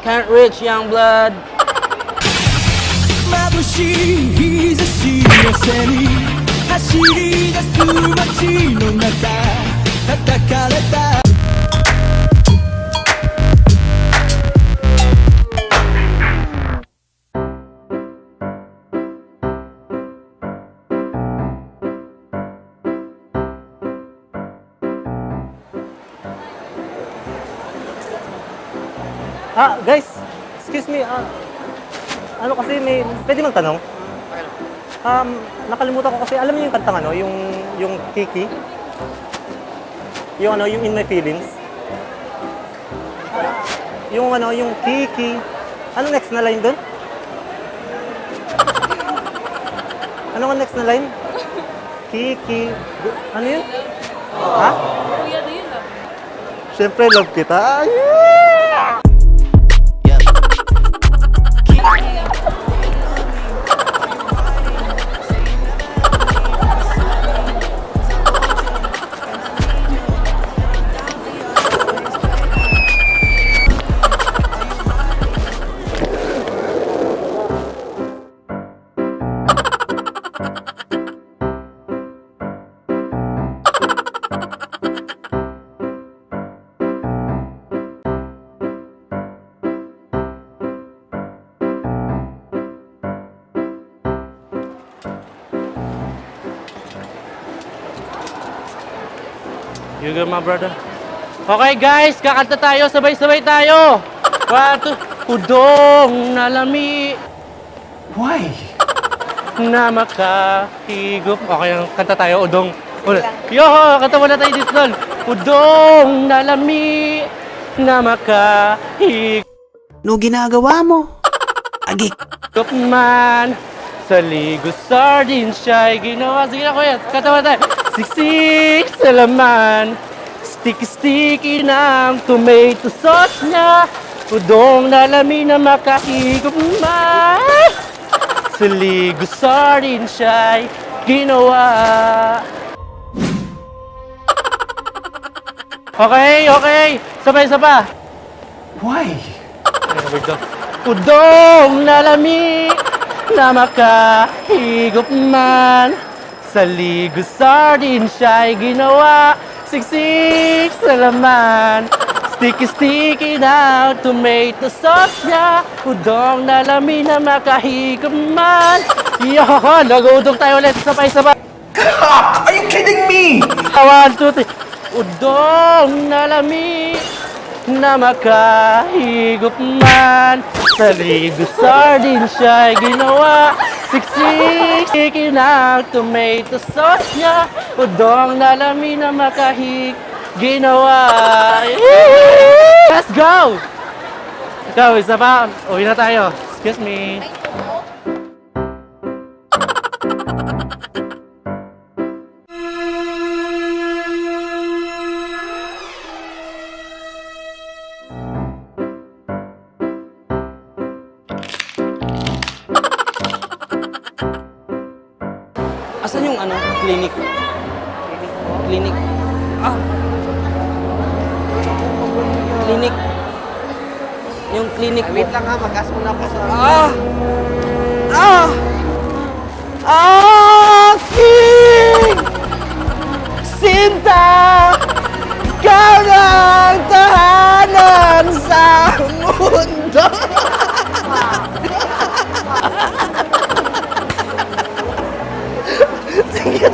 Can't reach young blood. 眩しい日差しの背に走り出す街の中叩かれたGuys, excuse me, ano kasi pwede magtanong? Nakalimutan ko kasi, alam niyo yung kantang ano, yung Kiki? Yung ano, yung In My Feelings? Yung ano, yung Kiki. Ano next na line dun? Ano nga next na line? Kiki. Ano yun? Ha? Kuya, do you love me? Siyempre, love kita. Ay! You good, my brother? Okay, guys, kakanta tayo. Sabay-sabay tayo. 1, 2. Udong na lami. Why? Na makahigop. Okay, kanta tayo. Udong. Yo, kanta muna tayo dito doon. Udong na lami. Na makahigop No ginagawa mo? Agik. man. Sa ligo sardine siya'y ginawa. Sige na, kuya. Kanta muna tayo. Siksik sa laman. Sticky-sticky ng tomato sauce niya. Udong na lami na makahigop man. Sa ligo sardine siya'y ginawa. Okay. Sabay-sabay. Why? Udong na lami na makahigop man. Sa ligo sardine siya'y ginawa. Siksik sa laman. Sticky-sticky na tomato sauce niya. Udong na lami na makahigop man. Yoho, nag-udong tayo ulit. Sabay-sabay. Are you kidding me? 1, 2, 3. Udong na lami na makahigop man. Sa ligo sardine siya'y ginawa. Siksik na tomato sauce niya. Udong na lami na makahigop ginawa. Let's go! Ikaw, isa pa. Uwi na tayo. Excuse me. Asan yung ano, clinic? Clinic. Clinic. Yung clinic po. Wait lang ha, mag-gas muna ako sa... Aking sinta, ikaw ng tahanan sa mundo. Sige.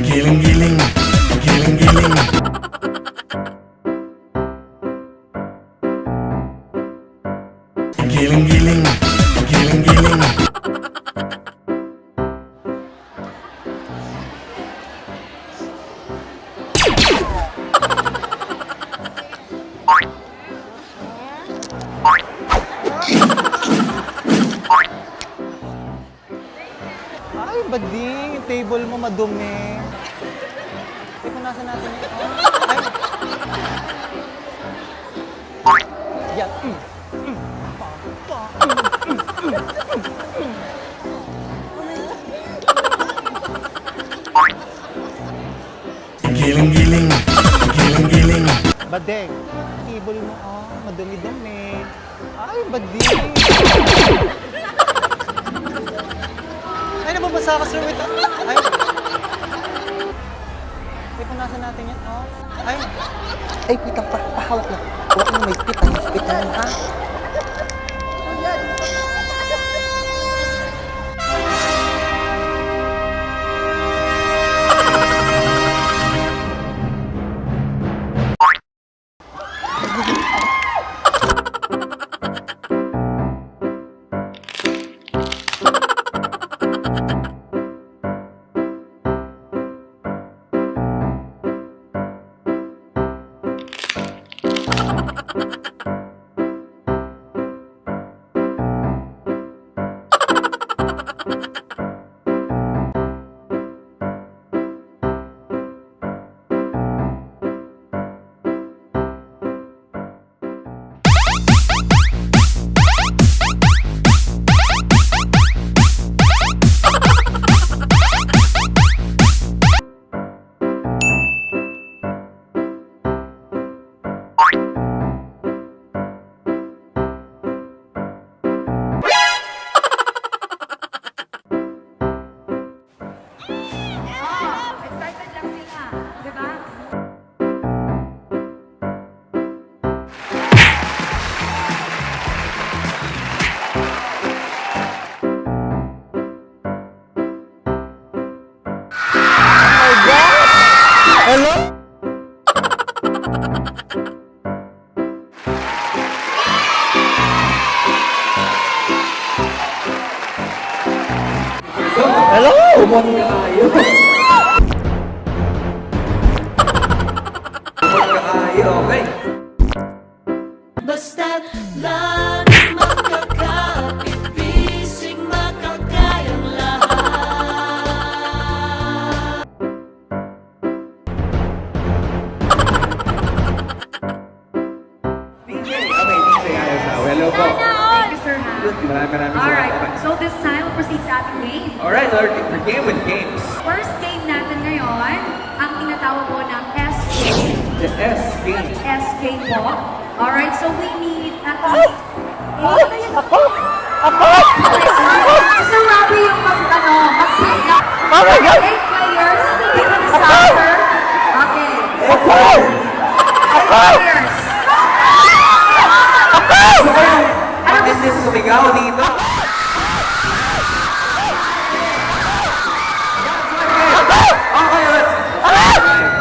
Giling-giling. Giling-giling. Ay, bading. Yung table mo madumi. Punasan natin eh. Yan. badeng. Ibol mo, madumi-dumi. Ay, bading. Ay, nababasa ka, sir. Wait, ay. Ay, punasan natin yan. Ay. Ay, pitang pahawak na. Huwag mo may pitang. Pitang, ha? Excited lang sila, di ba? Hello? Hello? Basta't lagi makakapit, bisig makakayang lahat. Hello po. Thank you, sir, ha? Maraming Alright, salamat. so this time, we'll proceed sa ating game. Alright, our game with games. First game natin ngayon, ang tinatawag po ng SK. The S game. SK po. Alright, so we need at least... Ako! So, Robbie, yung mag-pick up. Oh my God! 8 players, hindi ka na soccer. Okay. 8 players. This is sumigaw dito. Okay, let's...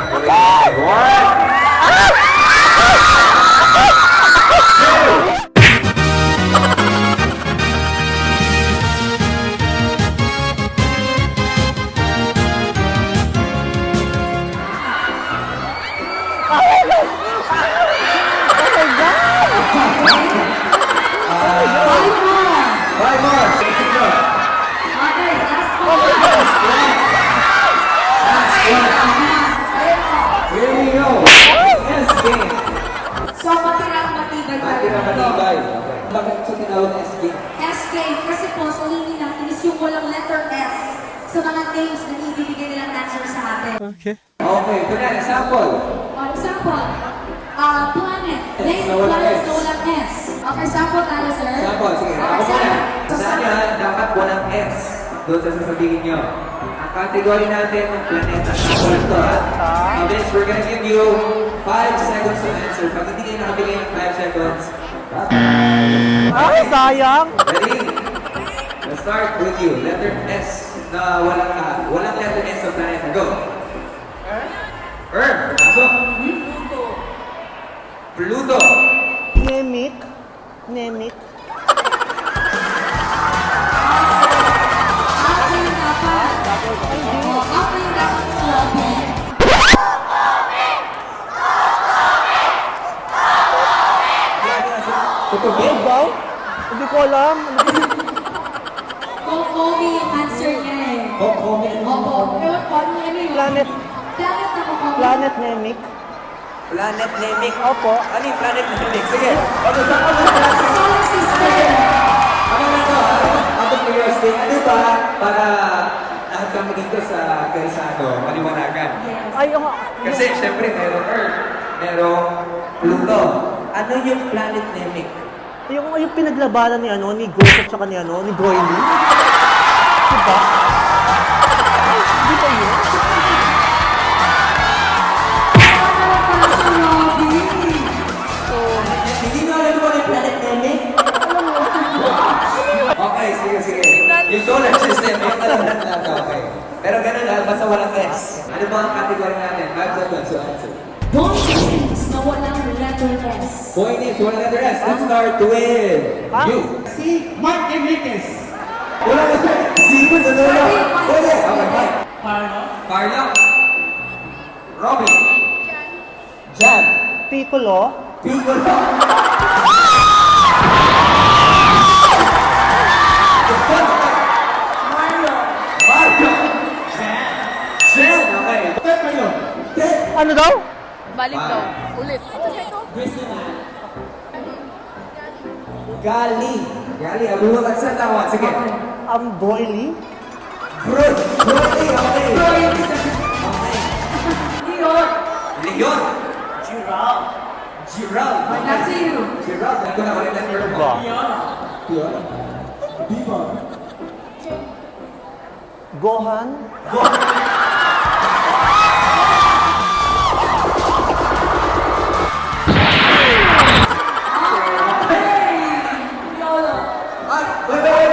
Five more. Okay, last one. Here we go. S game. So, matibay pa rin ito. Matibay. Bakit ito tinawag na S game? SK, kasi po, sa hini natin is yung walang letter S sa mga names na ibibigay nilang answer sa atin. Okay, kunya, example. For example, planet. Name na walang planets S. na walang S. Okay, sample tayo, sir. Example, sige. Okay, Ako muna. so, Sa kanya, dapat walang S. Doon sa sasabihin nyo. Ang category natin ng planeta. Sample lang to, ha? Vince, we're gonna give you 5 seconds to answer. Pag hindi kayo nakabigay ng 5 seconds, Ay, sayang. ready? Let's start with you. Letter S na walang letter S sa planeta. Go. Earth. Pasok. Pluto. Nemik. Nemik. ako yung dapat. Ako yung dapat sa lobby. Tutubi. Ikaw? Hindi ko alam. Kokomi yung answer niya eh. Kokomi. Opo. Ewan ko, ano yun? Planet. Planet na Kokomi. Planet Nemik. Planet Namek. Opo. Ano yung Planet Namek? Sige. Solar system. Ano na to, ha? Out of curiosity, ano ba para lahat kami dito sa Garisano, maliwanagan? Ay, yung... Kasi syempre, merong Earth, merong Pluto. Ano yung planet Namek? Yung pinaglabanan ni ni Ghost at saka ni Goily. Diba? Hindi ba yun? Hindi nyo alam kung ano yung planet Namek? Okay, sige. Yung solar system, yung alam lang. Okay. Pero ganun lang, basta walang S. Ano ba ang category natin? 5 seconds to answer. Boy names na walang letter S. Boy names, walang letter S. Let's start with you. Si Mark Enriquez. Wala na siya. Sino na dulo? Pwede. Okay, Mike. Carlo. Robin. Jan. Piccolo. Piccolo. Mario. Jen. Okay. Ted kayo. Ted. Ano daw? Balik daw. Ulit. Gali. Gali, abulo ka sa tawa. Sige. Boily. Brody. Okay. Leon. Gerald. Back to you. Gerald. Ito na ulit ang term mo. Gohan. Wait.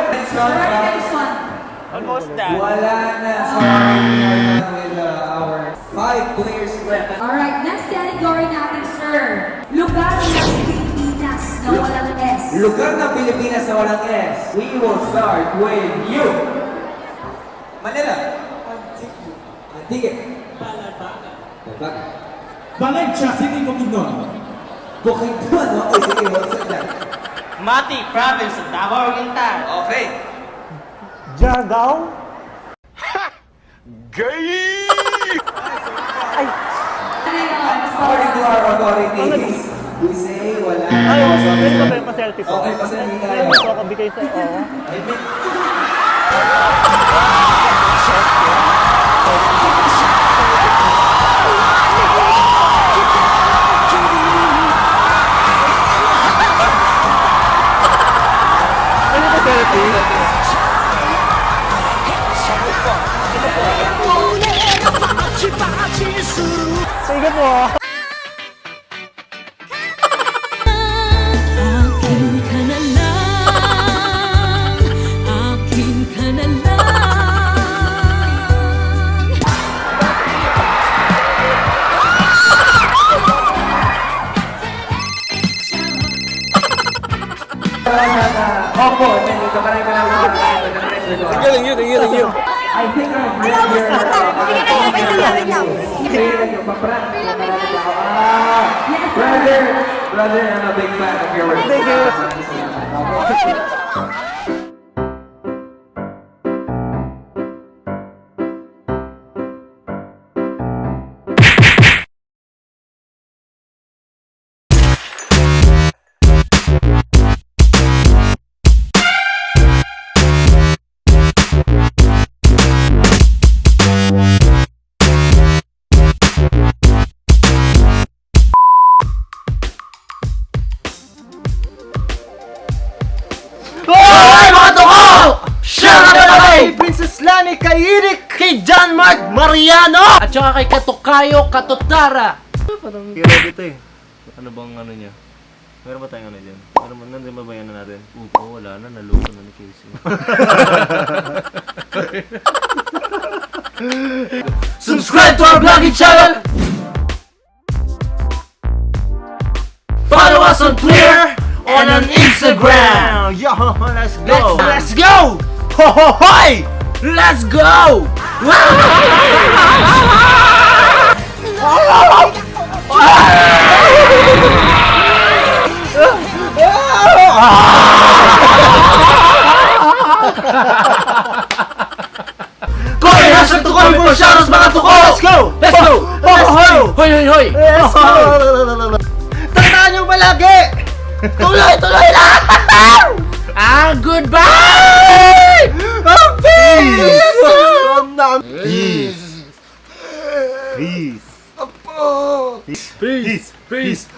Next one. Next one. Wala na. Sorry. We are done with our 5 players left. Alright, next category natin, sir. Lugar ng Pilipinas na walang S. Lugar ng Pilipinas na walang S. We will start with you. Manila. Antique. Balabaga. Valencia, City Bukidnon. Bukidnon, no? Okay, sige. What's up dyan? Mati, province of Davao Oriental. Okay. Jargao. According to our authorities, we say wala Ay, na. pwede ba yung pa-selfie po? Okay, pa-selfie tayo. Ay, gusto ko bigay sa Ano ba selfie? Sige po. Akin ka na lang. Akin ka na lang. Opo, nandito pa rin ka lang mga tayo. Thank you. I think our friend here. Brother, I'm a big fan of your work. Thank you. Hoy, mga tuko! Shout out kay Princess Lani, kay Eric, kay John Mark Mariano! At saka kay Katukayo Katutara! Hero dito eh. Ano bang ano niya? Meron ba tayong ano dyan? Nandun ba yan natin? Oo, wala na. Naluto na ni Casey. Subscribe to our vlogging channel! Follow us on Twitter and on Instagram! Yo, let's go! Let's go! Ho ho hoy! Let's go! Koy, nasa tuko before shadows mga tuko! Let's go! Let's go! Hoy! Hoy! Hoy! Hoy! Let's go! Tandaan nyo palagi! Tuloy lang! Goodbye! Peace! Peace! Peace! Peace! Peace!